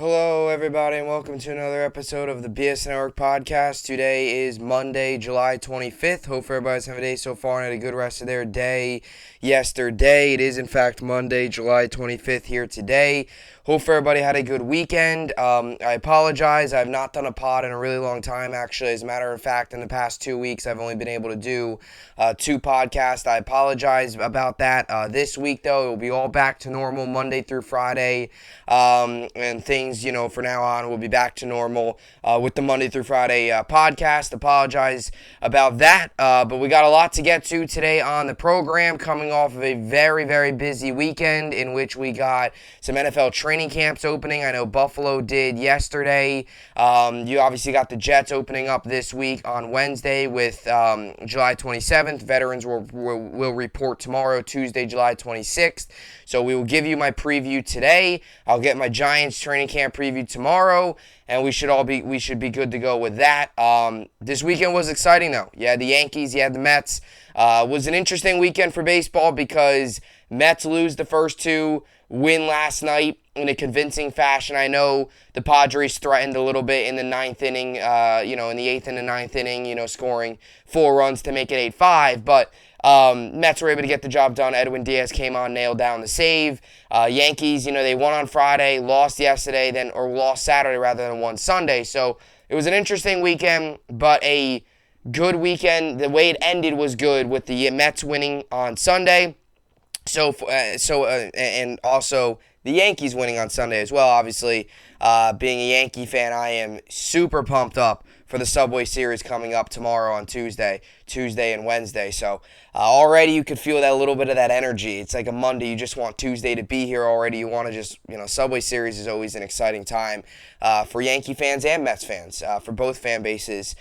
Hello, everybody, and welcome to another episode of the BSN podcast. Today is Monday, July 25th. Hope everybody's having a day so far and had a good rest of their day yesterday. It is, in fact, Monday, July 25th here today. Hope everybody had a good weekend. I apologize. I've not done a pod in a really long time, actually. As a matter of fact, in the past 2 weeks, I've only been able to do 2 podcasts. I apologize about that. This week, though, it will be all back to normal Monday through Friday, and things, for now on, will be back to normal with the Monday through Friday podcast. Apologize about that, but we got a lot to get to today on the program, coming off of a very, very busy weekend in which we got some NFL training camps opening. I know Buffalo did yesterday. You obviously got the Jets opening up this week on Wednesday with July 27th. Veterans will report tomorrow, Tuesday, July 26th. So we will give you my preview today. I'll get my Giants training camp preview tomorrow, and we should be good to go with that. This weekend was exciting, though. You had the Yankees, you had the Mets. It was an interesting weekend for baseball because Mets lose the first two, win last night in a convincing fashion. I know the Padres threatened a little bit in the ninth inning, in the eighth and the ninth inning, scoring 4 runs to make it 8-5, but Mets were able to get the job done. Edwin Diaz came on, nailed down the save. Yankees, they won on Friday, lost Saturday rather than won Sunday. So it was an interesting weekend, but a good weekend. The way it ended was good with the Mets winning on Sunday. And also the Yankees winning on Sunday as well. Obviously, being a Yankee fan, I am super pumped up for the Subway Series coming up tomorrow on Tuesday and Wednesday. So already you could feel that a little bit of that energy. It's like a Monday. You just want Tuesday to be here already. You want to just, Subway Series is always an exciting time for Yankee fans and Mets fans, for both fan bases,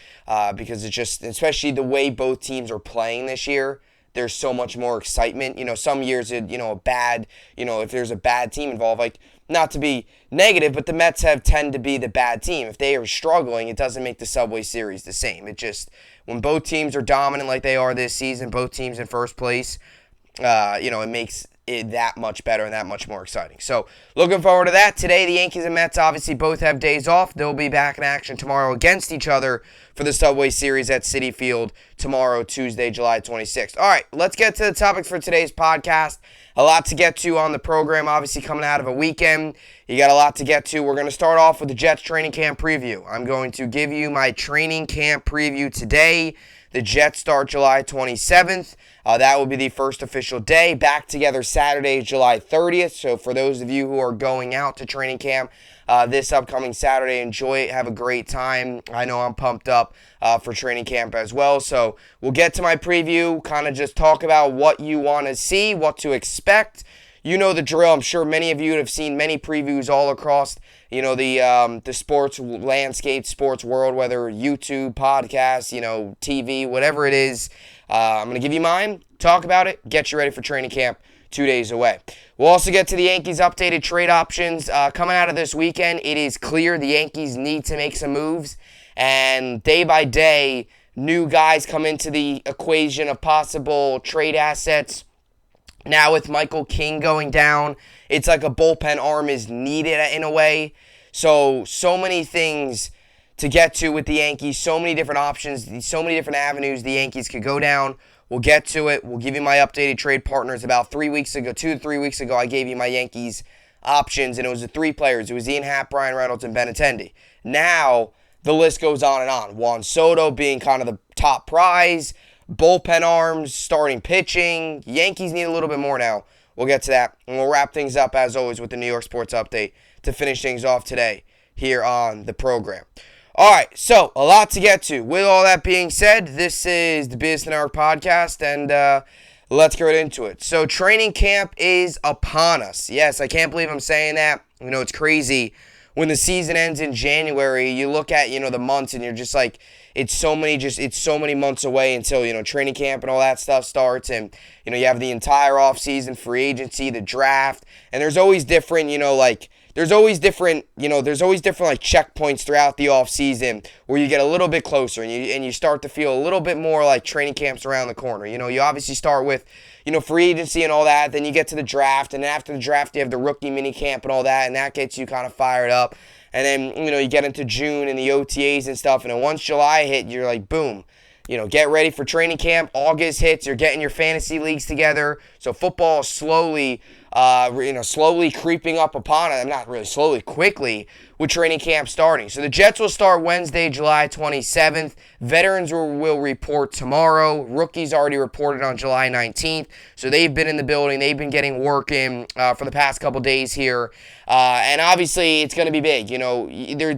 because it's just, especially the way both teams are playing this year, there's so much more excitement. Some years, if there's a bad team involved, like, not to be negative, but the Mets tend to be the bad team. If they are struggling, it doesn't make the Subway Series the same. It just, when both teams are dominant like they are this season, both teams in first place, it makes it that much better and that much more exciting. So, looking forward to that. Today, the Yankees and Mets obviously both have days off. They'll be back in action tomorrow against each other for the Subway Series at Citi Field tomorrow, Tuesday, July 26th. All right, let's get to the topics for today's podcast. A lot to get to on the program, obviously coming out of a weekend. You got a lot to get to. We're going to start off with the Jets training camp preview. I'm going to give you my training camp preview today. The Jets start July 27th. That will be the first official day. Back together Saturday, July 30th. So for those of you who are going out to training camp this upcoming Saturday, enjoy it. Have a great time. I know I'm pumped up for training camp as well. So we'll get to my preview, kind of just talk about what you want to see, what to expect. You know the drill. I'm sure many of you have seen many previews all across, the sports landscape, sports world, whether YouTube, podcasts, TV, whatever it is. I'm going to give you mine, talk about it, get you ready for training camp 2 days away. We'll also get to the Yankees' updated trade options. Coming out of this weekend, it is clear the Yankees need to make some moves, and day by day, new guys come into the equation of possible trade assets. Now with Michael King going down, it's like a bullpen arm is needed in a way. So many things to get to with the Yankees, so many different options, so many different avenues the Yankees could go down. We'll get to it. We'll give you my updated trade partners. About 3 weeks ago, 2 to 3 weeks ago, I gave you my Yankees options, and it was the 3 players. It was Ian Happ, Brian Reynolds, and Benintendi. Now, the list goes on and on. Juan Soto being kind of the top prize. Bullpen arms, starting pitching. Yankees need a little bit more now. We'll get to that. And we'll wrap things up, as always, with the New York Sports Update to finish things off today here on the program. All right, so a lot to get to. With all that being said, this is the BSN podcast, and let's get right into it. So training camp is upon us. Yes, I can't believe I'm saying that. It's crazy. When the season ends in January, you look at, the months, and you're just like, it's so many months away until, training camp and all that stuff starts. And, you have the entire offseason, free agency, the draft. And there's always different, there's always different, like checkpoints throughout the offseason where you get a little bit closer and you start to feel a little bit more like training camp's around the corner. You obviously start with, free agency and all that. Then you get to the draft, and after the draft, you have the rookie mini camp and all that, and that gets you kind of fired up. And then, you get into June and the OTAs and stuff, and then once July hit, you're like, boom. Get ready for training camp. August hits. You're getting your fantasy leagues together. So football is slowly creeping up upon it. Not really slowly, quickly, with training camp starting. So the Jets will start Wednesday, July 27th. Veterans will report tomorrow. Rookies already reported on July 19th. So they've been in the building. They've been getting work in for the past couple days here. And obviously, it's going to be big.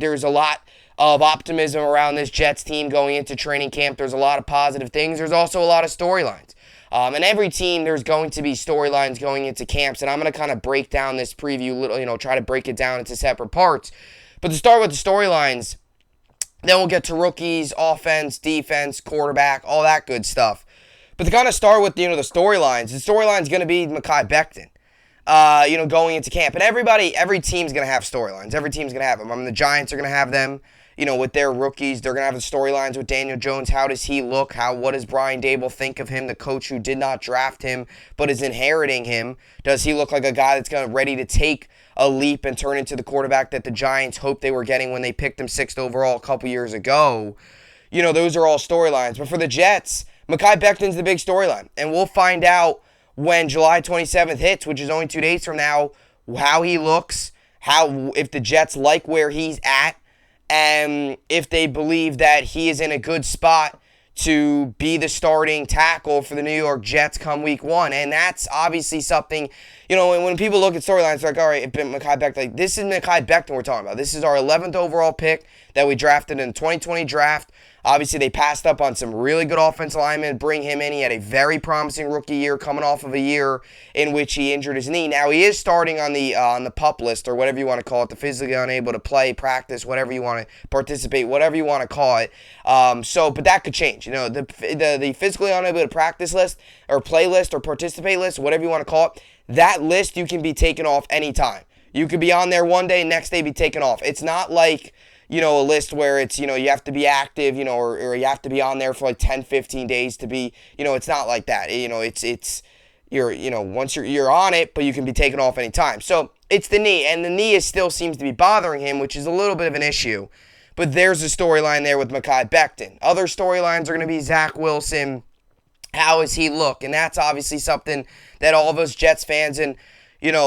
There's a lot of optimism around this Jets team going into training camp. There's a lot of positive things. There's also a lot of storylines. And every team, there's going to be storylines going into camps, and I'm going to kind of break down this preview, try to break it down into separate parts. But to start with the storylines, then we'll get to rookies, offense, defense, quarterback, all that good stuff. But to kind of start with, the storyline's going to be Mekhi Becton. Going into camp. And every team's going to have storylines. Every team's going to have them. The Giants are going to have them, with their rookies. They're going to have the storylines with Daniel Jones. How does he look? What does Brian Daboll think of him, the coach who did not draft him but is inheriting him? Does he look like a guy that's ready to take a leap and turn into the quarterback that the Giants hoped they were getting when they picked him 6th overall a couple years ago? Those are all storylines. But for the Jets, Mekhi Becton's the big storyline. And we'll find out when July 27th hits, which is only 2 days from now, how he looks, if the Jets like where he's at, and if they believe that he is in a good spot to be the starting tackle for the New York Jets come week 1. And that's obviously something, when people look at storylines, they're like, all right, Mekhi Becton, this is Mekhi Becton we're talking about. This is our 11th overall pick that we drafted in the 2020 draft. Obviously, they passed up on some really good offensive linemen to bring him in. He had a very promising rookie year coming off of a year in which he injured his knee. Now, he is starting on the PUP list, or whatever you want to call it, the physically unable to play, practice, whatever you want to participate, whatever you want to call it. But that could change. The physically unable to practice list, or play list, or participate list, whatever you want to call it, that list you can be taken off anytime. You could be on there one day, next day be taken off. It's not like a list where it's, you have to be active, or you have to be on there for like 10, 15 days to be, it's not like that. Once you're on it, but you can be taken off anytime. So it's the knee, and the knee still seems to be bothering him, which is a little bit of an issue. But there's a storyline there with Mekhi Becton. Other storylines are going to be Zach Wilson. How does he look? And that's obviously something that all of us Jets fans and,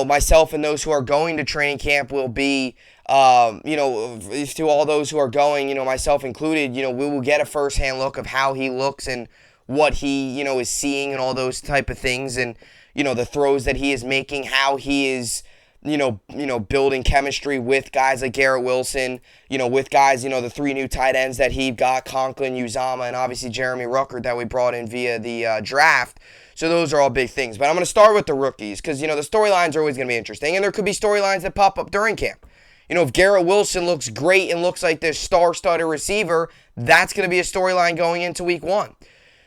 myself and those who are going to training camp will be, to all those who are going, myself included, we will get a first-hand look of how he looks and what he, is seeing and all those type of things, and, the throws that he is making, how he is, building chemistry with guys like Garrett Wilson, with guys, the 3 new tight ends that he got, Conklin, Uzama, and obviously Jeremy Ruckert that we brought in via the draft. So those are all big things. But I'm going to start with the rookies because, the storylines are always going to be interesting, and there could be storylines that pop up during camp. If Garrett Wilson looks great and looks like this star-studded receiver, that's going to be a storyline going into week 1.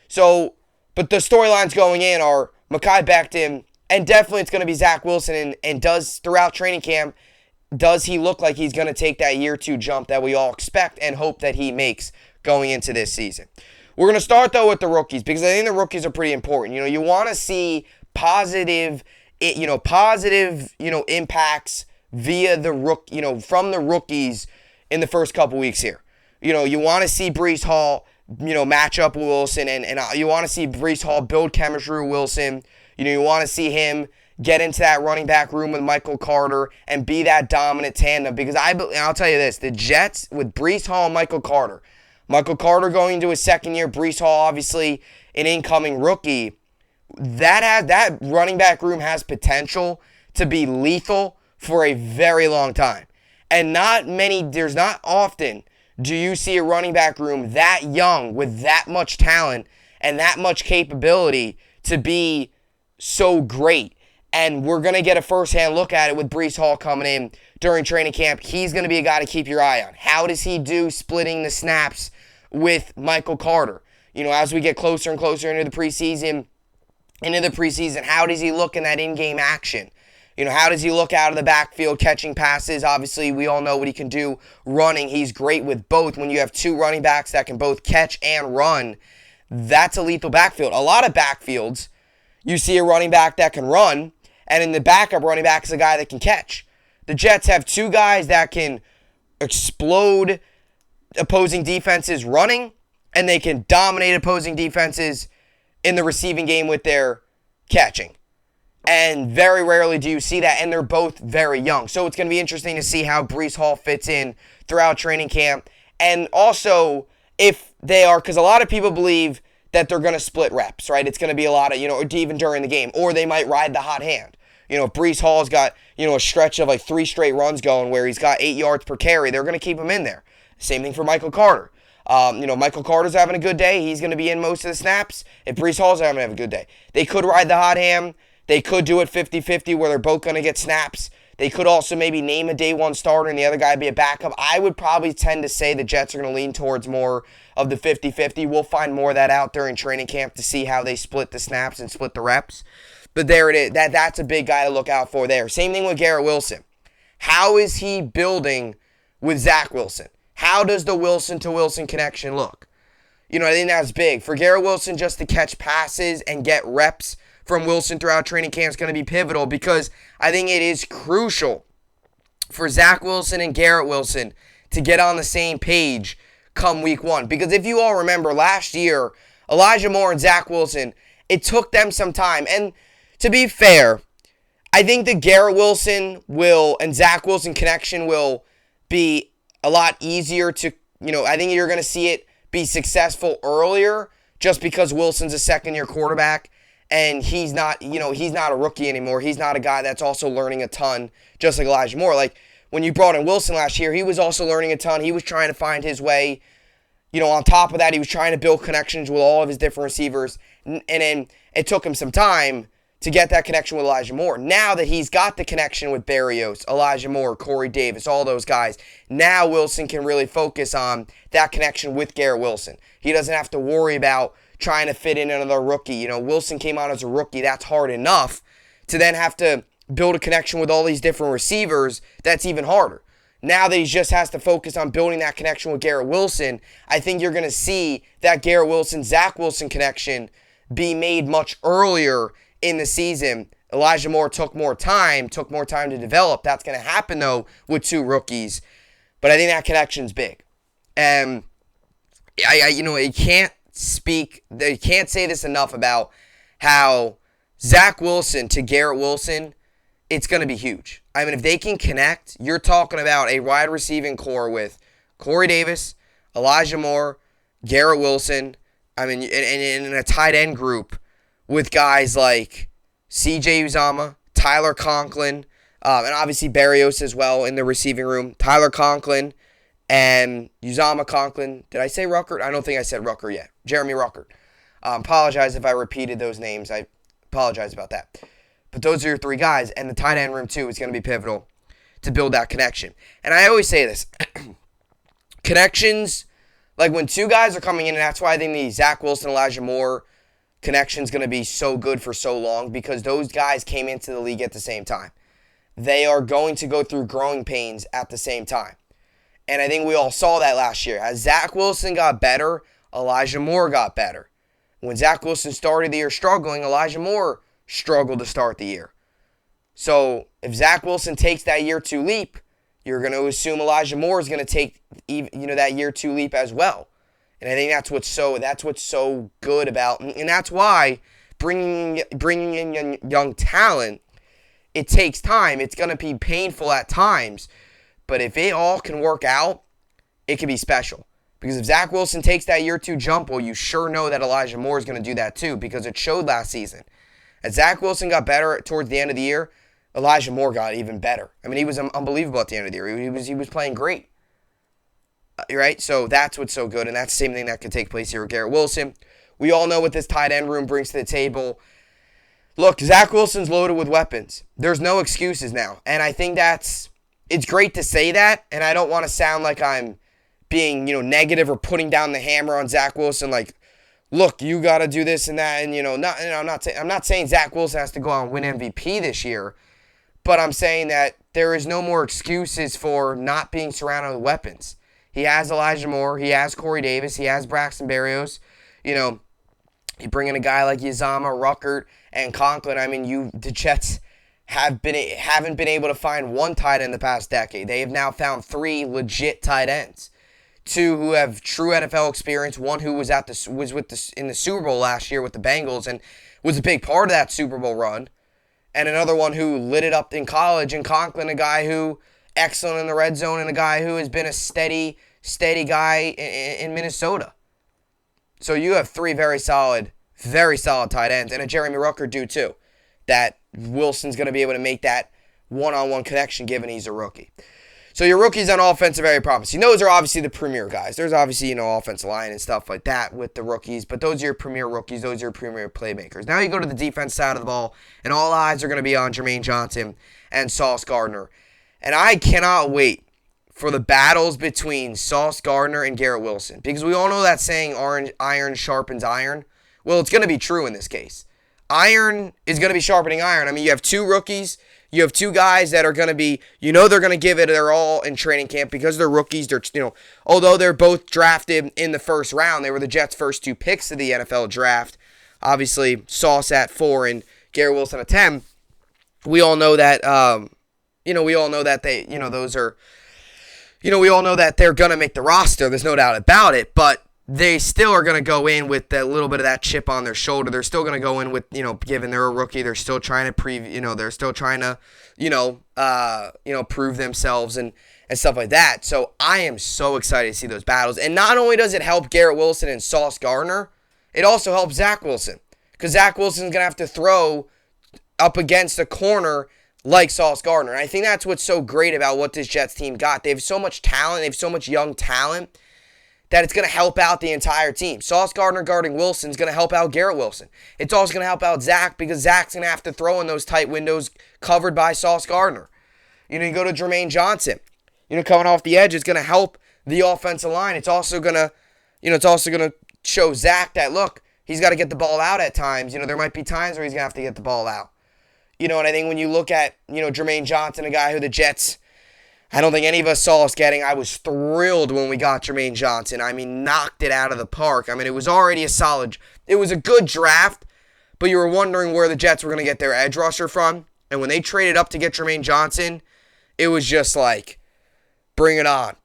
So, but the storylines going in are Mekhi Becton, and definitely it's going to be Zach Wilson, and does, throughout training camp, does he look like he's going to take that year 2 jump that we all expect and hope that he makes going into this season. We're going to start, though, with the rookies because I think the rookies are pretty important. You want to see positive impacts via the from the rookies in the first couple weeks here. You want to see Breece Hall, match up with Wilson, and you want to see Breece Hall build chemistry with Wilson. You want to see him get into that running back room with Michael Carter and be that dominant tandem because I'll tell you this, the Jets with Breece Hall and Michael Carter going into his second year, Breece Hall obviously an incoming rookie, that running back room has potential to be lethal for a very long time. And there's not often do you see a running back room that young with that much talent and that much capability to be so great. And we're going to get a first-hand look at it with Breece Hall coming in during training camp. He's going to be a guy to keep your eye on. How does he do splitting the snaps with Michael Carter? As we get closer and closer into the preseason, how does he look in that in-game action? How does he look out of the backfield catching passes? Obviously, we all know what he can do running. He's great with both. When you have two running backs that can both catch and run, that's a lethal backfield. A lot of backfields, you see a running back that can run, and in the backup running back is a guy that can catch. The Jets have two guys that can explode opposing defenses running, and they can dominate opposing defenses in the receiving game with their catching. And very rarely do you see that, and they're both very young. So it's going to be interesting to see how Breece Hall fits in throughout training camp. And also, if they are, because a lot of people believe that they're going to split reps, right? It's going to be a lot of, even during the game. Or they might ride the hot hand. If Breece Hall's got, a stretch of like 3 straight runs going where he's got 8 yards per carry, they're going to keep him in there. Same thing for Michael Carter. Michael Carter's having a good day. He's going to be in most of the snaps. If Breece Hall's having a good day, they could ride the hot hand. They could do it 50-50 where they're both going to get snaps. They could also maybe name a day one starter and the other guy be a backup. I would probably tend to say the Jets are going to lean towards more of the 50-50. We'll find more of that out during training camp to see how they split the snaps and split the reps. But there it is. That's a big guy to look out for there. Same thing with Garrett Wilson. How is he building with Zach Wilson? How does the Wilson-to-Wilson connection look? I think that's big. For Garrett Wilson just to catch passes and get reps from Wilson throughout training camp is going to be pivotal because I think it is crucial for Zach Wilson and Garrett Wilson to get on the same page come week 1. Because if you all remember last year, Elijah Moore and Zach Wilson, it took them some time. And to be fair, I think the Garrett Wilson and Zach Wilson connection will be a lot easier to, I think you're going to see it be successful earlier just because Wilson's a second-year quarterback. And he's not a rookie anymore. He's not a guy that's also learning a ton, just like Elijah Moore. Like, when you brought in Wilson last year, he was also learning a ton. He was trying to find his way. On top of that, he was trying to build connections with all of his different receivers. And then it took him some time to get that connection with Elijah Moore. Now that he's got the connection with Berrios, Elijah Moore, Corey Davis, all those guys, now Wilson can really focus on that connection with Garrett Wilson. He doesn't have to worry about trying to fit in another rookie. Wilson came out as a rookie. That's hard enough. To then have to build a connection with all these different receivers, that's even harder. Now that he just has to focus on building that connection with Garrett Wilson, I think you're going to see that Garrett Wilson-Zach Wilson connection be made much earlier in the season. Elijah Moore took more time to develop. That's going to happen, though, with 2 rookies. But I think that connection's big. And, you can't say this enough about how Zach Wilson to Garrett Wilson, it's going to be huge. I mean, if they can connect, you're talking about a wide receiving core with Corey Davis, Elijah Moore, Garrett Wilson, and in a tight end group with guys like CJ Uzomah, Tyler Conklin, and obviously Berrios as well in the receiving room. Tyler Conklin and Uzomah Conklin. Did I say Ruckert? I don't think I said Ruckert yet. Jeremy Ruckert. Apologize if I repeated those names. I apologize about that. But those are your 3 guys, and the tight end room, too, is going to be pivotal to build that connection. And I always say this. Connections, like when 2 guys are coming in, and that's why I think the Zach Wilson, Elijah Moore connection is going to be so good for so long, because those guys came into the league at the same time. They are going to go through growing pains at the same time. And I think we all saw that last year. As Zach Wilson got better, Elijah Moore got better. When Zach Wilson started the year struggling, Elijah Moore struggled to start the year. So if Zach Wilson takes that year 2 leap, you're going to assume Elijah Moore is going to take that year 2 leap as well. And I think that's what's so good about, and that's why bringing in young talent, it takes time. It's going to be painful at times, but if it all can work out, it can be special. Because if Zach Wilson takes that year 2 jump, well, you sure know that Elijah Moore is going to do that too, because it showed last season. As Zach Wilson got better towards the end of the year, Elijah Moore got even better. I mean, he was unbelievable at the end of the year. He was playing great. Right? So that's what's so good, and that's the same thing that could take place here with Garrett Wilson. We all know what this tight end room brings to the table. Look, Zach Wilson's loaded with weapons. There's no excuses now, and I think it's great to say that, and I don't want to sound like I'm being, negative or putting down the hammer on Zach Wilson, like, look, you got to do this and that, and I'm not saying Zach Wilson has to go out and win MVP this year, But I'm saying that there is no more excuses for not being surrounded with weapons. He has Elijah Moore. He has Corey Davis. He has Braxton Berrios. You bring in a guy like Uzomah, Ruckert, and Conklin. I mean, the Jets haven't been able to find one tight end the past decade. They have now found 3 legit tight ends. 2 who have true NFL experience. 1 who was in the Super Bowl last year with the Bengals and was a big part of that Super Bowl run. And another one who lit it up in college. And Conklin, a guy who excellent in the red zone and a guy who has been a steady guy in Minnesota. So you have 3 very solid tight ends, and a Jeremy Ruckert dude too. That Wilson's going to be able to make that one-on-one connection given he's a rookie. So your rookies on offense are very promising. Those are obviously the premier guys. There's obviously, offensive line and stuff like that with the rookies, but those are your premier rookies. Those are your premier playmakers. Now you go to the defense side of the ball, and all eyes are going to be on Jermaine Johnson and Sauce Gardner. And I cannot wait for the battles between Sauce Gardner and Garrett Wilson, because we all know that saying, iron sharpens iron. Well, it's going to be true in this case. Iron is going to be sharpening iron. I mean, you have 2 rookies. You have 2 guys that are going to be, they're going to give it their all in training camp because they're rookies. They're, although they're both drafted in the first round, they were the Jets' first 2 picks of the NFL draft. Obviously, Sauce at 4 and Garrett Wilson at 10. We all know that, we all know that they, those are, we all know that they're going to make the roster. There's no doubt about it, but they still are going to go in with a little bit of that chip on their shoulder. They're still going to go in with, given they're a rookie, they're still trying to they're still trying to, prove themselves and stuff like that. So I am so excited to see those battles. And not only does it help Garrett Wilson and Sauce Gardner, it also helps Zach Wilson, because Zach Wilson's going to have to throw up against a corner like Sauce Gardner. And I think that's what's so great about what this Jets team got. They have so much talent. They have so much young talent that it's going to help out the entire team. Sauce Gardner guarding Wilson is going to help out Garrett Wilson. It's also going to help out Zach, because Zach's going to have to throw in those tight windows covered by Sauce Gardner. You go to Jermaine Johnson. Coming off the edge is going to help the offensive line. It's also going to, show Zach that, look, he's got to get the ball out at times. There might be times where he's going to have to get the ball out. And I think when you look at, Jermaine Johnson, a guy who the Jets, I don't think any of us saw us getting. I was thrilled when we got Jermaine Johnson. I mean, knocked it out of the park. I mean, it was already it was a good draft, but you were wondering where the Jets were going to get their edge rusher from. And when they traded up to get Jermaine Johnson, it was just like, bring it on.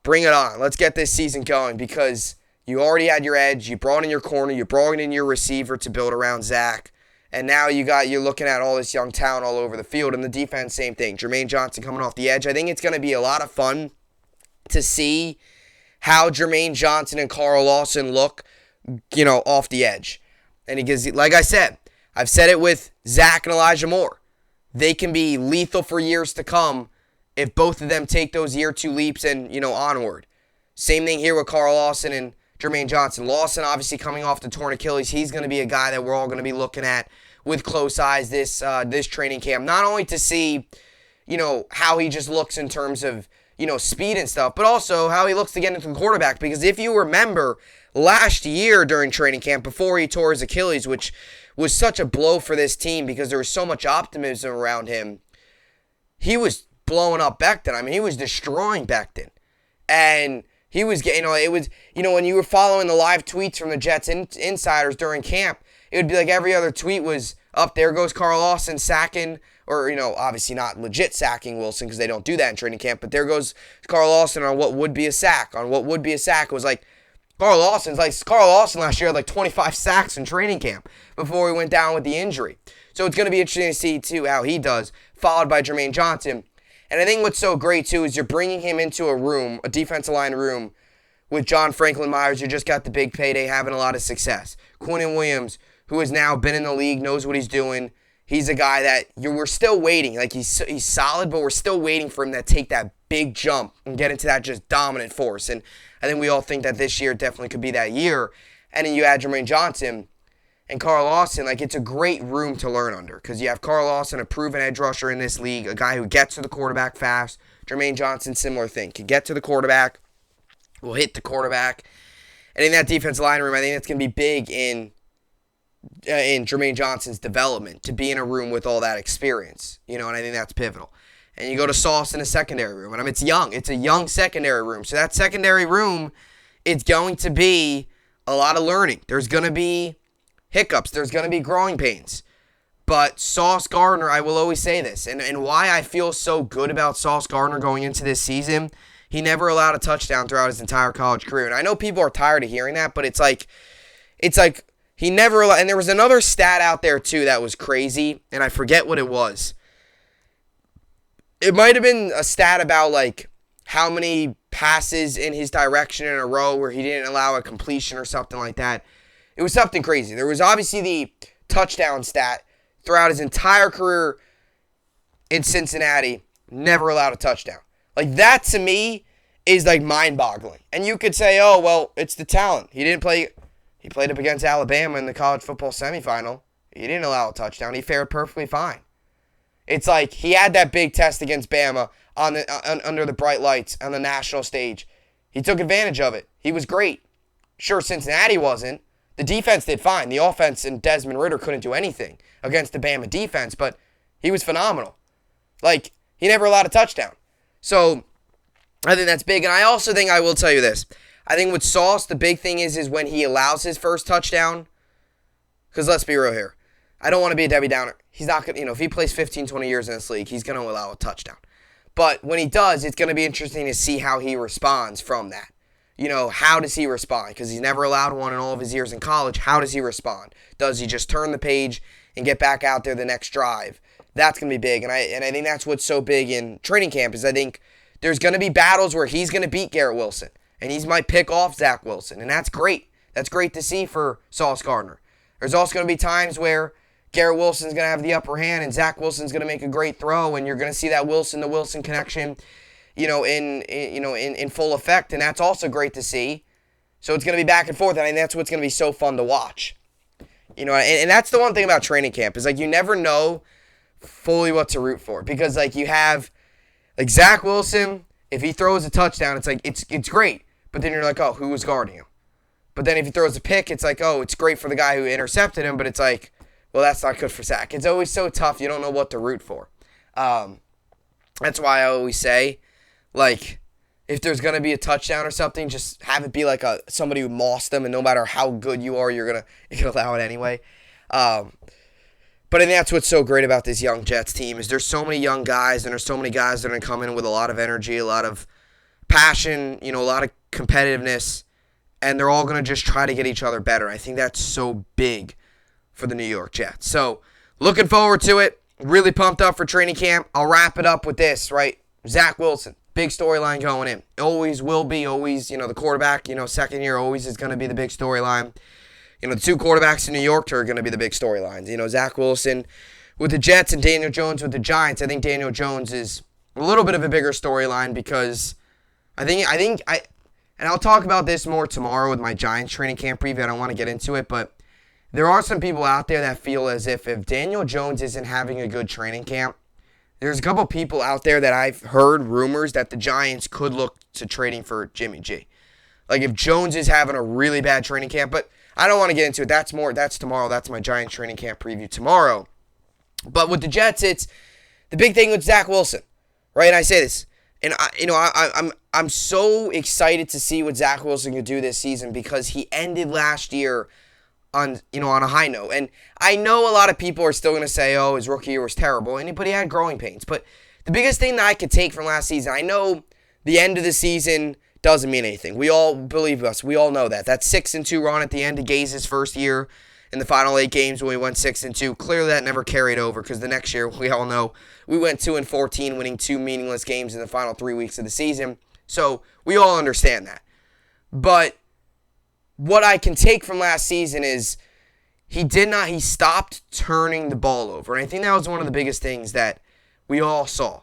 Let's get this season going, because you already had your edge. You brought in your corner. You brought in your receiver to build around Zach. And now you're looking at all this young talent all over the field. And the defense, same thing. Jermaine Johnson coming off the edge. I think it's going to be a lot of fun to see how Jermaine Johnson and Carl Lawson look, off the edge. And because, like I said, I've said it with Zach and Elijah Moore. They can be lethal for years to come if both of them take those year 2 leaps and, onward. Same thing here with Carl Lawson and Jermaine Johnson. Lawson obviously coming off the torn Achilles. He's going to be a guy that we're all going to be looking at with close eyes this training camp. Not only to see, how he just looks in terms of, speed and stuff, but also how he looks to get into the quarterback. Because if you remember last year during training camp, before he tore his Achilles, which was such a blow for this team because there was so much optimism around him, he was blowing up Becton. I mean, he was destroying Becton. And he was getting, it was, when you were following the live tweets from the Jets insiders during camp, it would be like every other tweet was, up there goes Carl Lawson sacking, or, obviously not legit sacking Wilson because they don't do that in training camp, but there goes Carl Lawson on what would be a sack. It was like, Carl Lawson last year had like 25 sacks in training camp before he went down with the injury. So it's going to be interesting to see, too, how he does, followed by Jermaine Johnson. And I think what's so great, too, is you're bringing him into a defensive line room with John Franklin Myers, who just got the big payday, having a lot of success. Quinnen Williams, who has now been in the league, knows what he's doing. He's a guy that we're still waiting. Like, he's solid, but we're still waiting for him to take that big jump and get into that just dominant force. And I think we all think that this year definitely could be that year. And then you add Jermaine Johnson and Carl Lawson. Like, it's a great room to learn under, because you have Carl Lawson, a proven edge rusher in this league, a guy who gets to the quarterback fast. Jermaine Johnson, similar thing. Can get to the quarterback, will hit the quarterback. And in that defensive line room, I think that's going to be big in Jermaine Johnson's development, to be in a room with all that experience, and I think that's pivotal. and you go to Sauce in a secondary room. And it's young. It's a young secondary room. So that secondary room, it's going to be a lot of learning. There's going to be hiccups. There's going to be growing pains. But Sauce Gardner, I will always say this, and why I feel so good about Sauce Gardner going into this season, he never allowed a touchdown throughout his entire college career. And I know people are tired of hearing that, but it's like he never allowed, and there was another stat out there too that was crazy, and I forget what it was. It might have been a stat about like how many passes in his direction in a row where he didn't allow a completion or something like that. It was something crazy. There was obviously the touchdown stat throughout his entire career in Cincinnati, never allowed a touchdown. Like, that to me is like mind-boggling. And you could say, oh, well, it's the talent. He played up against Alabama in the college football semifinal. He didn't allow a touchdown. He fared perfectly fine. It's like he had that big test against Bama under the bright lights on the national stage. He took advantage of it. He was great. Sure, Cincinnati wasn't. The defense did fine. The offense and Desmond Ridder couldn't do anything against the Bama defense, but he was phenomenal. Like, he never allowed a touchdown. So, I think that's big. And I also think, I will tell you this, I think with Sauce, the big thing is when he allows his first touchdown, because let's be real here, I don't want to be a Debbie Downer. He's not going to, if he plays 15, 20 years in this league, he's going to allow a touchdown. But when he does, it's going to be interesting to see how he responds from that. How does he respond? Because he's never allowed one in all of his years in college. How does he respond? Does he just turn the page and get back out there the next drive? That's going to be big. And I think that's what's so big in training camp is I think there's going to be battles where he's going to beat Garrett Wilson. And he might pick off Zach Wilson. And that's great. That's great to see for Sauce Gardner. There's also going to be times where Garrett Wilson's going to have the upper hand and Zach Wilson's going to make a great throw. And you're going to see that Wilson-to-Wilson connection in full effect, and that's also great to see. So it's going to be back and forth, and I think that's what's going to be so fun to watch. And that's the one thing about training camp is like you never know fully what to root for because like you have like Zach Wilson, if he throws a touchdown, it's like it's great, but then you're like, oh, who was guarding him? But then if he throws a pick, it's like, oh, it's great for the guy who intercepted him, but it's like, well, that's not good for Zach. It's always so tough. You don't know what to root for. That's why I always say, like, if there's going to be a touchdown or something, just have it be like somebody who mossed them, and no matter how good you are, you're gonna allow it anyway. But I think that's what's so great about this young Jets team is there's so many young guys, and there's so many guys that are going to come in with a lot of energy, a lot of passion, a lot of competitiveness, and they're all going to just try to get each other better. I think that's so big for the New York Jets. So, looking forward to it. Really pumped up for training camp. I'll wrap it up with this, right? Zach Wilson. Big storyline going in. Always will be, always, the quarterback, second year always is going to be the big storyline. The two quarterbacks in New York are going to be the big storylines. Zach Wilson with the Jets and Daniel Jones with the Giants. I think Daniel Jones is a little bit of a bigger storyline because and I'll talk about this more tomorrow with my Giants training camp preview. I don't want to get into it, but there are some people out there that feel as if Daniel Jones isn't having a good training camp, there's a couple people out there that I've heard rumors that the Giants could look to trading for Jimmy G. Like if Jones is having a really bad training camp, but I don't want to get into it. That's tomorrow. That's my Giants training camp preview tomorrow. But with the Jets, it's the big thing with Zach Wilson, right? And I say this, and I'm so excited to see what Zach Wilson can do this season because he ended last year on a high note. And I know a lot of people are still going to say, oh, his rookie year was terrible, but he had growing pains. But the biggest thing that I could take from last season, I know the end of the season doesn't mean anything. We all believe us. We all know that. That 6-2 run at the end of Gaze's first year in the final 8 games when we went 6-2, clearly that never carried over because the next year, we all know, we went 2-14, winning 2 meaningless games in the final 3 weeks of the season. So we all understand that. But what I can take from last season is he stopped turning the ball over. And I think that was one of the biggest things that we all saw.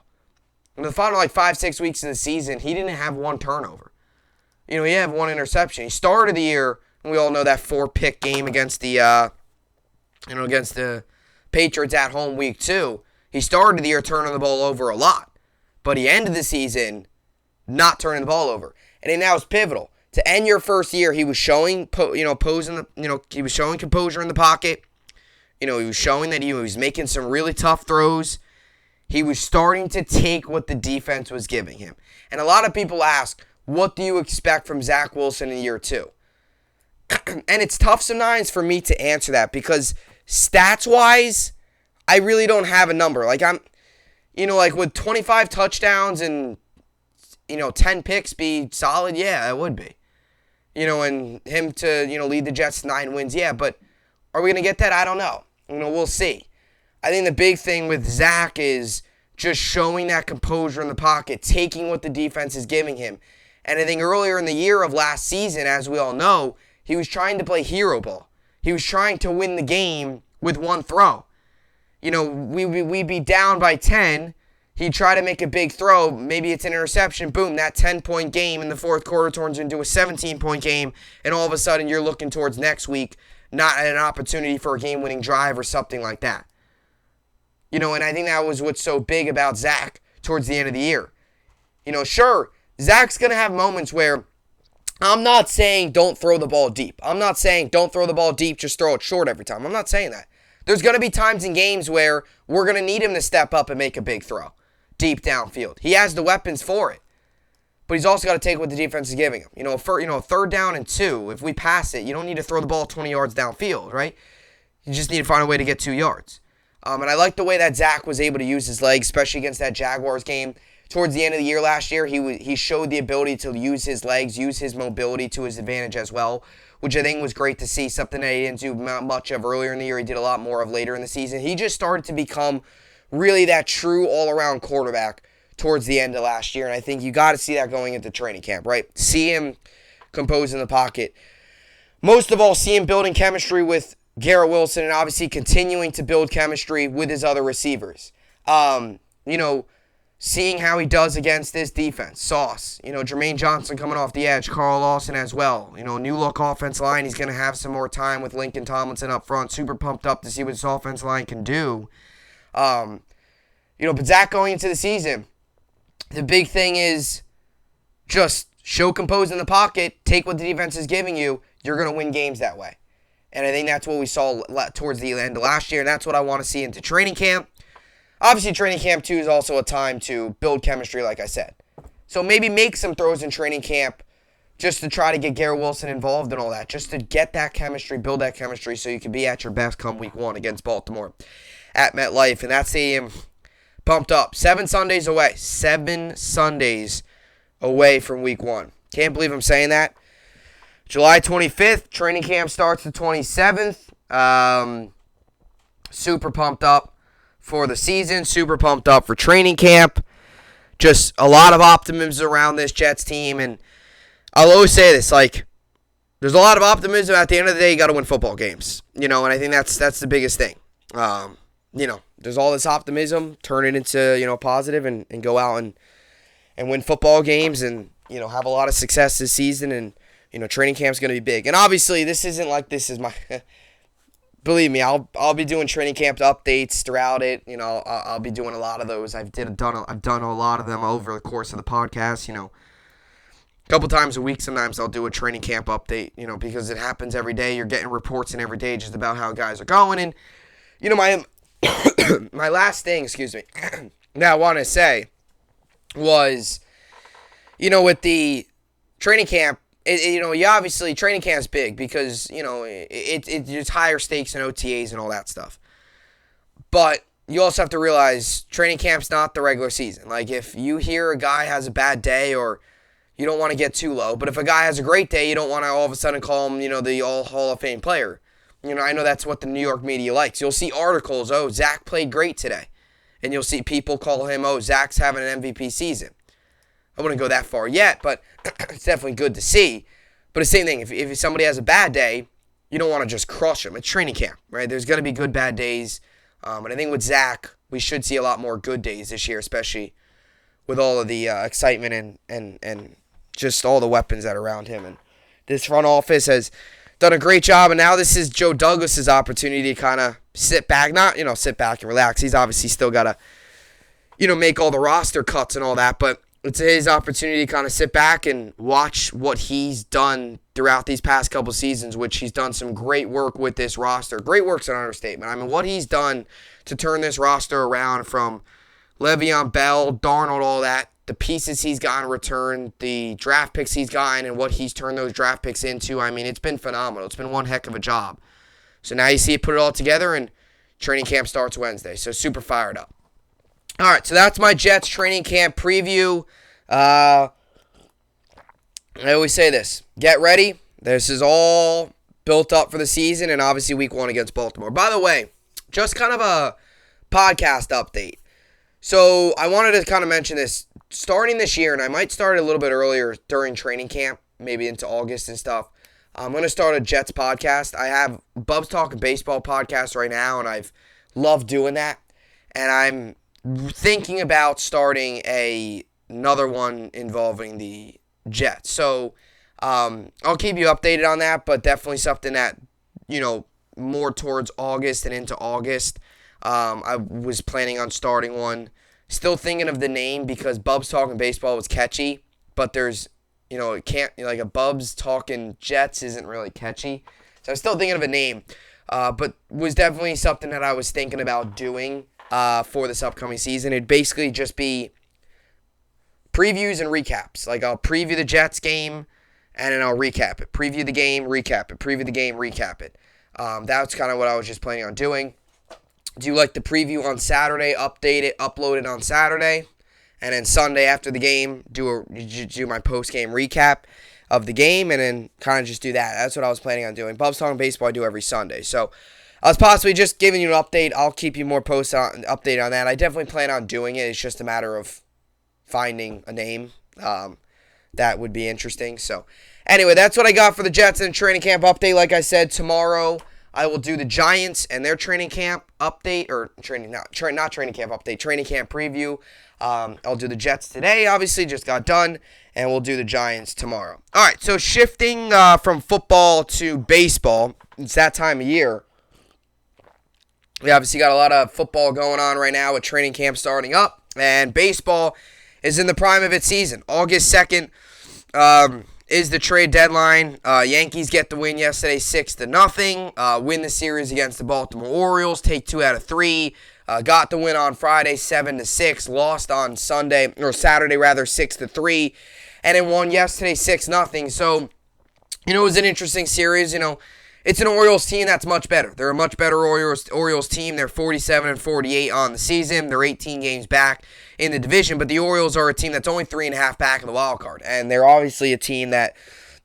In the final 5-6 weeks of the season, he didn't have one turnover. He had one interception. He started the year, and we all know that 4-pick game against the Patriots at home week 2. He started the year turning the ball over a lot. But he ended the season not turning the ball over. And I think that was pivotal. To end your first year, he was showing, he was showing composure in the pocket. He was showing that he was making some really tough throws. He was starting to take what the defense was giving him. And a lot of people ask, what do you expect from Zach Wilson in year 2? And it's tough sometimes for me to answer that because stats-wise, I really don't have a number. Like with 25 touchdowns and 10 picks be solid, yeah, it would be. And him to lead the Jets to 9 wins, yeah, but are we going to get that? I don't know. We'll see. I think the big thing with Zach is just showing that composure in the pocket, taking what the defense is giving him. And I think earlier in the year of last season, as we all know, he was trying to play hero ball. He was trying to win the game with one throw. We'd be down by 10. He'd try to make a big throw. Maybe it's an interception. Boom, that 10-point game in the fourth quarter turns into a 17-point game. And all of a sudden, you're looking towards next week, not an opportunity for a game-winning drive or something like that. And I think that was what's so big about Zach towards the end of the year. Sure, Zach's going to have moments where I'm not saying don't throw the ball deep. I'm not saying don't throw the ball deep, just throw it short every time. I'm not saying that. There's going to be times in games where we're going to need him to step up and make a big throw deep downfield. He has the weapons for it. But he's also got to take what the defense is giving him. A 3rd down and 2, if we pass it, you don't need to throw the ball 20 yards downfield, right? You just need to find a way to get 2 yards. And I like the way that Zach was able to use his legs, especially against that Jaguars game. Towards the end of the year last year, he showed the ability to use his legs, use his mobility to his advantage as well, which I think was great to see, something that he didn't do much of earlier in the year. He did a lot more of later in the season. He just started to become really that true all-around quarterback towards the end of last year, and I think you got to see that going into training camp, right? See him compose in the pocket. Most of all, see him building chemistry with Garrett Wilson and obviously continuing to build chemistry with his other receivers. Seeing how he does against this defense. Sauce. Jermaine Johnson coming off the edge. Carl Lawson as well. New look offense line. He's going to have some more time with Lincoln Tomlinson up front. Super pumped up to see what this offense line can do. But Zach going into the season, the big thing is just show compose in the pocket. Take what the defense is giving you. You're going to win games that way. And I think that's what we saw towards the end of last year, and that's what I want to see into training camp. Obviously, training camp, too, is also a time to build chemistry, like I said. So maybe make some throws in training camp just to try to get Garrett Wilson involved and all that, just to get that chemistry, build that chemistry so you can be at your best come week 1 against Baltimore at MetLife. And that stadium pumped up. 7 Sundays away. 7 Sundays away from week 1. Can't believe I'm saying that. July 25th, training camp starts the 27th. Super pumped up for the season. Super pumped up for training camp. Just a lot of optimism around this Jets team. And I'll always say this, there's a lot of optimism. At the end of the day, you got to win football games. And I think that's the biggest thing. There's all this optimism. Turn it into, positive and go out and win football games and, have a lot of success this season. And, training camp's going to be big. And obviously, this isn't like this is my... Believe me, I'll be doing training camp updates throughout it. I'll be doing a lot of those. I've done a lot of them over the course of the podcast. A couple times a week, sometimes I'll do a training camp update. Because it happens every day. You're getting reports in every day just about how guys are going. And my my last thing, that I want to say was, with the training camp. You obviously, training camp's big because, it's higher stakes and OTAs and all that stuff. But you also have to realize training camp's not the regular season. If you hear a guy has a bad day, or you don't want to get too low, but if a guy has a great day, you don't want to all of a sudden call him, the all Hall of Fame player. I know that's what the New York media likes. You'll see articles, Zach played great today. And you'll see people call him, Zach's having an MVP season. I wouldn't go that far yet, but it's definitely good to see. But the same thing, if somebody has a bad day, you don't want to just crush them. It's training camp, right? There's going to be good, bad days. And I think with Zach, we should see a lot more good days this year, especially with all of the excitement and just all the weapons that are around him. And this front office has done a great job, and now this is Joe Douglas's opportunity to kind of sit back. Not, sit back and relax. He's obviously still got to, make all the roster cuts and all that, but it's his opportunity to kind of sit back and watch what he's done throughout these past couple seasons, which he's done some great work with this roster. Great work's an understatement. What he's done to turn this roster around from Le'Veon Bell, Darnold, all that, the pieces he's gotten in return, the draft picks he's gotten, and what he's turned those draft picks into, I mean, it's been phenomenal. It's been one heck of a job. So now you see it put it all together, and training camp starts Wednesday. So super fired up. All right, so that's my Jets training camp preview. I always say this. Get ready. This is all built up for the season, and obviously week 1 against Baltimore. By the way, just kind of a podcast update. So I wanted to kind of mention this. Starting this year, and I might start a little bit earlier during training camp, maybe into August and stuff, I'm going to start a Jets podcast. I have Bub's Talking Baseball podcast right now, and I've loved doing that. And I'm thinking about starting another one involving the Jets. So I'll keep you updated on that, but definitely something that, more towards August and into August. I was planning on starting one. Still thinking of the name because Bub's Talking Baseball was catchy, but there's, it can't, like a Bub's Talking Jets isn't really catchy. So I'm still thinking of a name, but was definitely something that I was thinking about doing for this upcoming season. It'd basically just be previews and recaps. Like I'll preview the Jets game, and then I'll recap it. Preview the game, recap it. Preview the game, recap it. That's kind of what I was just planning on doing. Do like the preview on Saturday, upload it on Saturday, and then Sunday after the game, do my post-game recap of the game, and then kind of just do that. That's what I was planning on doing. Bub's Talking Baseball I do every Sunday. So I was possibly just giving you an update. I'll keep you more update on that. I definitely plan on doing it. It's just a matter of finding a name that would be interesting. So anyway, that's what I got for the Jets and training camp update. Like I said, tomorrow I will do the Giants and their training camp update, or training camp update, training camp preview. I'll do the Jets today, obviously, just got done, and we'll do the Giants tomorrow. All right, so shifting from football to baseball, it's that time of year. We obviously got a lot of football going on right now with training camp starting up, and baseball is in the prime of its season. August 2nd is the trade deadline. Yankees get the win yesterday, 6-0. Win the series against the Baltimore Orioles, take 2 out of 3. Got the win on Friday, 7-6. Lost on Saturday, 6-3. And then won yesterday, 6-0. So, it was an interesting series. It's an Orioles team that's much better. They're a much better Orioles team. They're 47-48 on the season. They're 18 games back in the division, but the Orioles are a team that's only 3.5 back in the wild card, and they're obviously a team that,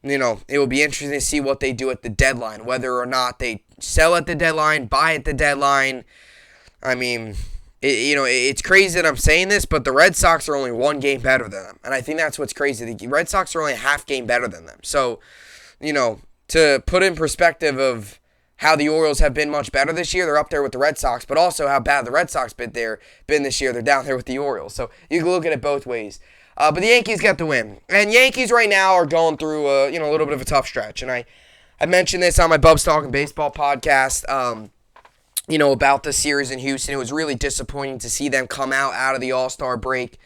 it will be interesting to see what they do at the deadline, whether or not they sell at the deadline, buy at the deadline. I mean, it's crazy that I'm saying this, but the Red Sox are only 1 game better than them, and I think that's what's crazy. The Red Sox are only a half game better than them, so, to put in perspective of how the Orioles have been much better this year, they're up there with the Red Sox, but also how bad the Red Sox been this year, they're down there with the Orioles. So you can look at it both ways. But the Yankees got the win. And Yankees right now are going through a little bit of a tough stretch. And I mentioned this on my Bub's Talking Baseball podcast, about the series in Houston. It was really disappointing to see them come out of the All-Star break.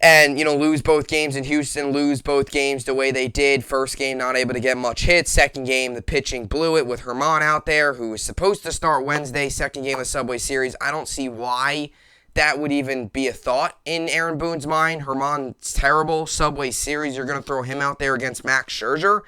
And, lose both games in Houston, lose both games the way they did. First game, not able to get much hits. Second game, the pitching blew it with Herman out there, who was supposed to start Wednesday. Second game of the Subway Series. I don't see why that would even be a thought in Aaron Boone's mind. Herman's terrible. Subway Series, you're going to throw him out there against Max Scherzer.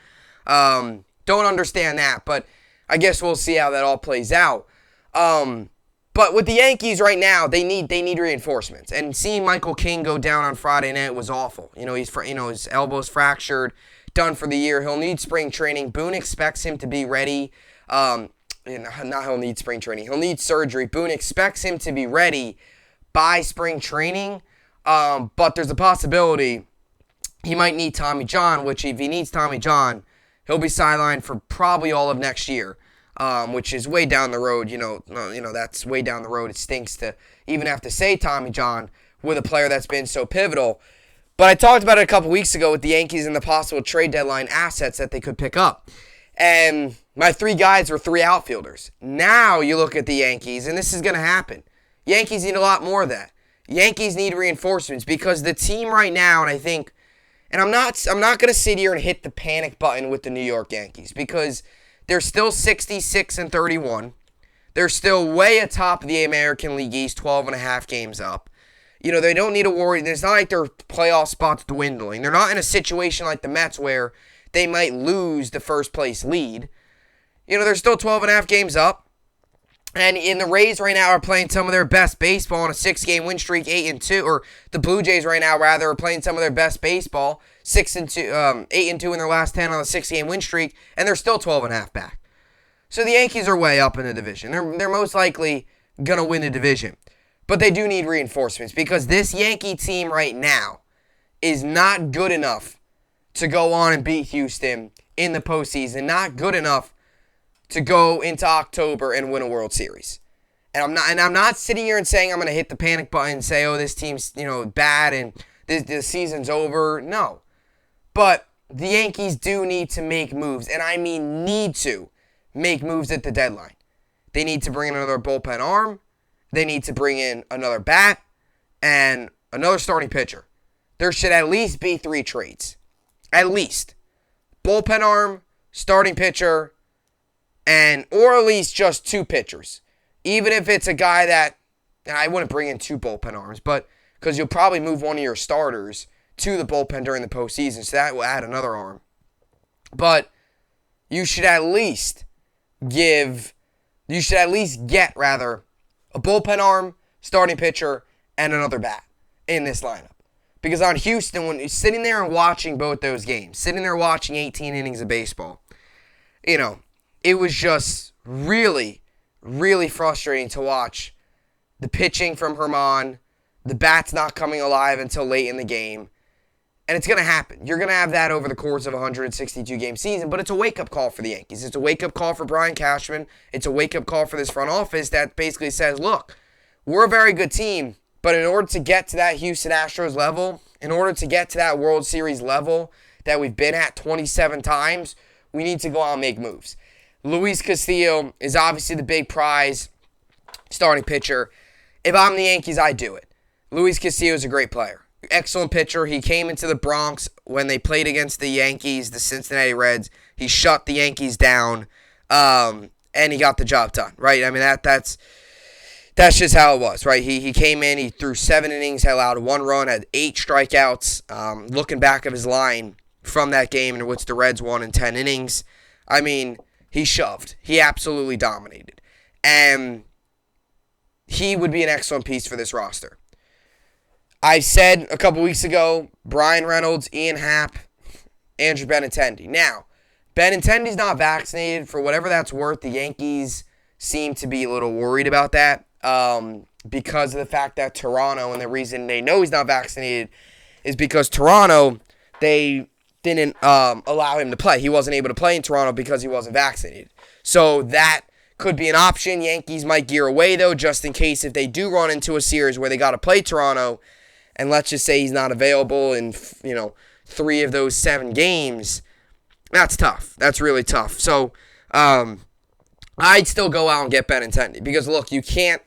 Don't understand that, but I guess we'll see how that all plays out. But with the Yankees right now, they need reinforcements. And seeing Michael King go down on Friday night was awful. His elbow's fractured, done for the year. He'll need spring training. Boone expects him to be ready. He'll need spring training. He'll need surgery. Boone expects him to be ready by spring training. But there's a possibility he might need Tommy John, which if he needs Tommy John, he'll be sidelined for probably all of next year. Which is way down the road, that's way down the road. It stinks to even have to say Tommy John with a player that's been so pivotal. But I talked about it a couple weeks ago with the Yankees and the possible trade deadline assets that they could pick up. And my 3 guys were 3 outfielders. Now you look at the Yankees, and this is going to happen. Yankees need a lot more of that. Yankees need reinforcements because the team right now, and I think, and I'm not going to sit here and hit the panic button with the New York Yankees because they're still 66-31. They're still way atop of the American League East, 12.5 games up. They don't need to worry. It's not like their playoff spot's dwindling. They're not in a situation like the Mets where they might lose the first place lead. They're still 12.5 games up. And in the Rays right now are playing some of their best baseball on a 6-game win streak, 8-2. Or the Blue Jays right now, rather, are playing some of their best baseball, 8-2 in their last 10 on a 6-game win streak, and they're still 12.5 back. So the Yankees are way up in the division. They're most likely going to win the division. But they do need reinforcements because this Yankee team right now is not good enough to go on and beat Houston in the postseason. Not good enough to go into October and win a World Series. And I'm not sitting here and saying I'm going to hit the panic button and say, oh, this team's bad and the season's over. No. But the Yankees do need to make moves, and I mean need to make moves at the deadline. They need to bring in another bullpen arm. They need to bring in another bat and another starting pitcher. There should at least be 3 trades. At least. Bullpen arm, starting pitcher, or at least just 2 pitchers. Even if it's a guy that, and I wouldn't bring in 2 bullpen arms, but because you'll probably move one of your starters to the bullpen during the postseason, so that will add another arm. But you should at least get a bullpen arm, starting pitcher, and another bat in this lineup. Because on Houston, when you're sitting there and watching both those games, sitting there watching 18 innings of baseball, it was just really, really frustrating to watch the pitching from Herman, the bats not coming alive until late in the game. And it's going to happen. You're going to have that over the course of a 162-game season, but it's a wake-up call for the Yankees. It's a wake-up call for Brian Cashman. It's a wake-up call for this front office that basically says, look, we're a very good team, but in order to get to that Houston Astros level, in order to get to that World Series level that we've been at 27 times, we need to go out and make moves. Luis Castillo is obviously the big prize starting pitcher. If I'm the Yankees, I do it. Luis Castillo is a great player. Excellent pitcher. He came into the Bronx when they played against the Yankees, the Cincinnati Reds. He shut the Yankees down, and he got the job done, right? I mean, that's just how it was, right? He came in, he threw 7 innings, had allowed 1 run, had 8 strikeouts. Looking back of his line from that game in which the Reds won in 10 innings, I mean, he shoved. He absolutely dominated. And he would be an excellent piece for this roster. I said a couple weeks ago, Brian Reynolds, Ian Happ, Andrew Benintendi. Now, Benintendi's not vaccinated. For whatever that's worth, the Yankees seem to be a little worried about that because of the fact that Toronto, and the reason they know he's not vaccinated is because Toronto, they didn't allow him to play. He wasn't able to play in Toronto because he wasn't vaccinated. So that could be an option. Yankees might gear away, though, just in case if they do run into a series where they got to play Toronto, and let's just say he's not available in 3 of those 7 games, that's tough. That's really tough. So I'd still go out and get Benintendi because look, you can't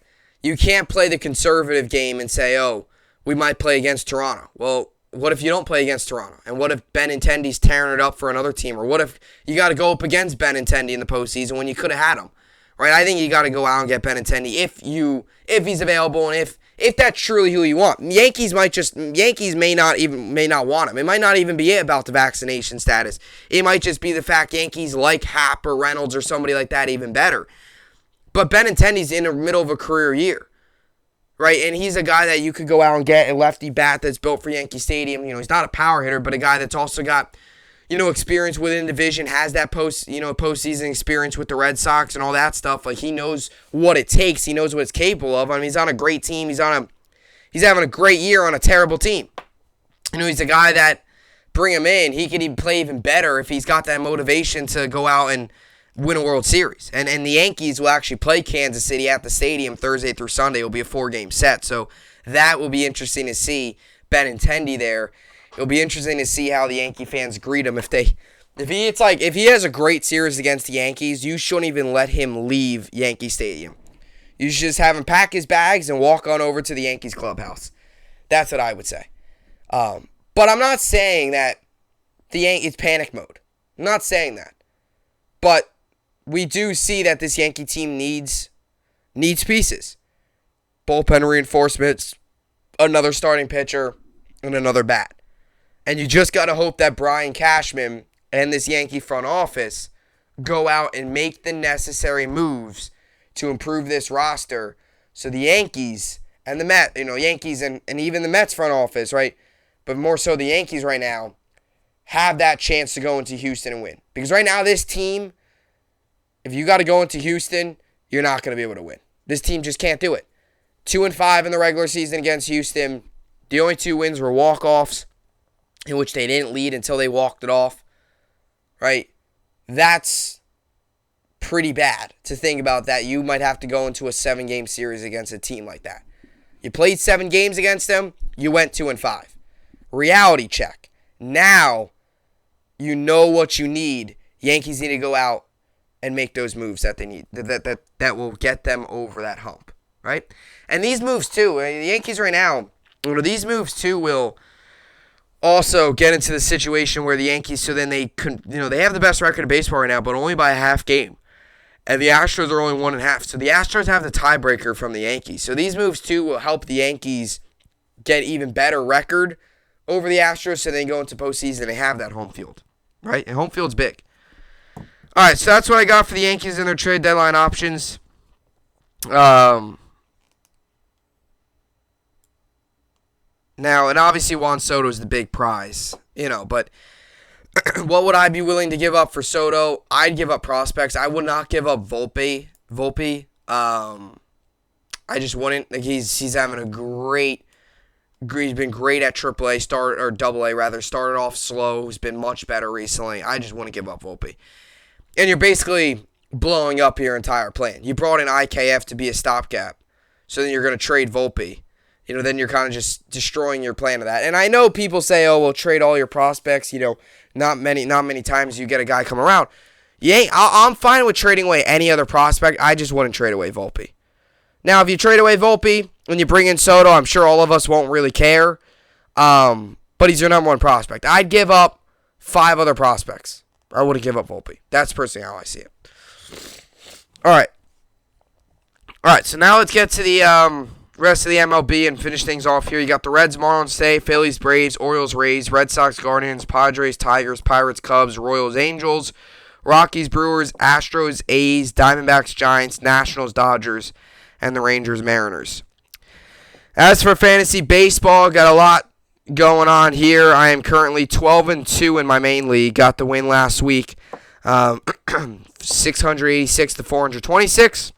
play the conservative game and say, oh, we might play against Toronto. Well, what if you don't play against Toronto? And what if Benintendi's tearing it up for another team? Or what if you got to go up against Benintendi in the postseason when you could have had him? Right? I think you got to go out and get Benintendi if he's available and if that's truly who you want. Yankees may not want him. It might not even be about the vaccination status. It might just be the fact Yankees like Happ or Reynolds or somebody like that even better. But Benintendi's in the middle of a career year. Right? And he's a guy that you could go out and get, a lefty bat that's built for Yankee Stadium. He's not a power hitter, but a guy that's also got experience within the division, has that postseason experience with the Red Sox and all that stuff. Like, he knows what it takes. He knows what it's capable of. I mean, he's on a great team. He's having a great year on a terrible team. He's a guy that, bring him in, he could even play even better if he's got that motivation to go out and win a World Series. And the Yankees will actually play Kansas City at the stadium Thursday through Sunday. It will be a 4-game set. So that will be interesting to see Benintendi there. It'll be interesting to see how the Yankee fans greet him. If he has a great series against the Yankees, you shouldn't even let him leave Yankee Stadium. You should just have him pack his bags and walk on over to the Yankees clubhouse. That's what I would say. But I'm not saying that the Yankees panic mode. I'm not saying that. But we do see that this Yankee team needs needs pieces. Bullpen reinforcements, another starting pitcher, and another bat. And you just got to hope that Brian Cashman and this Yankee front office go out and make the necessary moves to improve this roster so the Yankees and the Mets, Yankees and even the Mets front office, right? But more so the Yankees right now, have that chance to go into Houston and win. Because right now this team, if you got to go into Houston, you're not going to be able to win. This team just can't do it. 2-5 in the regular season against Houston. The only 2 wins were walk-offs, in which they didn't lead until they walked it off. Right? That's pretty bad to think about that. You might have to go into a 7-game series against a team like that. You played 7 games against them, you went 2-5. Reality check. Now, you know what you need. Yankees need to go out and make those moves that they need, that will get them over that hump, right? And these moves too, the Yankees right now, these moves too will also get into the situation where the Yankees, so then they have the best record in baseball right now, but only by a half game. And the Astros are only 1.5. So the Astros have the tiebreaker from the Yankees. So these moves too will help the Yankees get even better record over the Astros, so they go into postseason and they have that home field, right? And home field's big. All right, so that's what I got for the Yankees and their trade deadline options. Now, and obviously Juan Soto is the big prize, but what would I be willing to give up for Soto? I'd give up prospects. I would not give up Volpe. I just wouldn't. Like he's having a great. He's been great at AA rather. Started off slow. He's been much better recently. I just wouldn't give up Volpe. And you're basically blowing up your entire plan. You brought in IKF to be a stopgap, so then you're going to trade Volpe. Then you're kind of just destroying your plan of that. And I know people say, "Oh, well, trade all your prospects." Not many times you get a guy come around. I'm fine with trading away any other prospect. I just wouldn't trade away Volpe. Now, if you trade away Volpe and you bring in Soto, I'm sure all of us won't really care. But he's your number 1 prospect. I'd give up 5 other prospects. I wouldn't give up Volpe. That's personally how I see it. All right, so now let's get to the rest of the MLB and finish things off here. You got the Reds, Marlins today, Phillies, Braves, Orioles, Rays, Red Sox, Guardians, Padres, Tigers, Pirates, Cubs, Royals, Angels, Rockies, Brewers, Astros, A's, Diamondbacks, Giants, Nationals, Dodgers, and the Rangers, Mariners. As for fantasy baseball, got a lot going on here. I am currently 12-2 in my main league. Got the win last week, 686 to 426.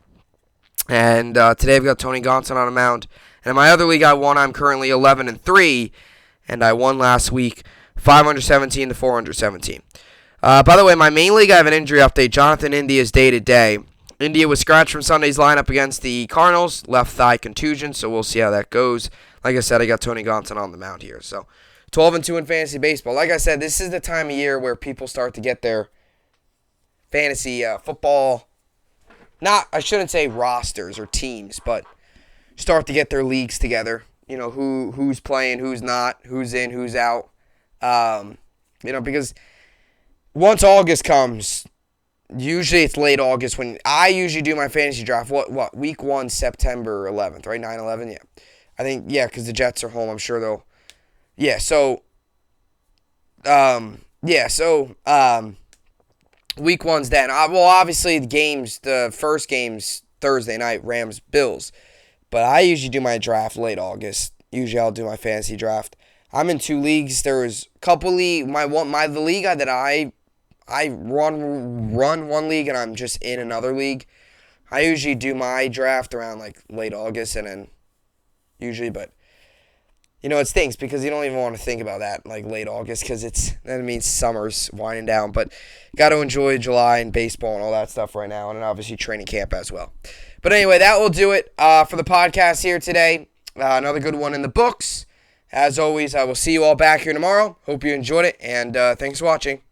And today I've got Tony Gonson on a mound. And in my other league I won. I'm currently 11-3, and I won last week 517 to 417. By the way, my main league I have an injury update. Jonathan India is day to day. India was scratched from Sunday's lineup against the Cardinals, left thigh contusion, so we'll see how that goes. Like I said, I got Tony Gonson on the mound here. So 12-2 in fantasy baseball. Like I said, this is the time of year where people start to get their fantasy football, I shouldn't say rosters or teams, but start to get their leagues together. Who's playing, who's not, who's in, who's out. Because once August comes, usually it's late August when I usually do my fantasy draft. What week 1, September 11th, right? 9/11, yeah. I think, yeah, because the Jets are home. I'm sure they'll. Yeah, so. Week 1's then. Obviously the first game's Thursday night, Rams Bills. But I usually do my draft late August. Usually I'll do my fantasy draft. I'm in 2 leagues. There's a couple leagues. The league that I run one league and I'm just in another league. I usually do my draft around late August and then usually, but it stinks because you don't even want to think about that late August because that means summer's winding down. But got to enjoy July and baseball and all that stuff right now, and obviously training camp as well. But anyway, that will do it for the podcast here today. Another good one in the books. As always, I will see you all back here tomorrow. Hope you enjoyed it, and thanks for watching.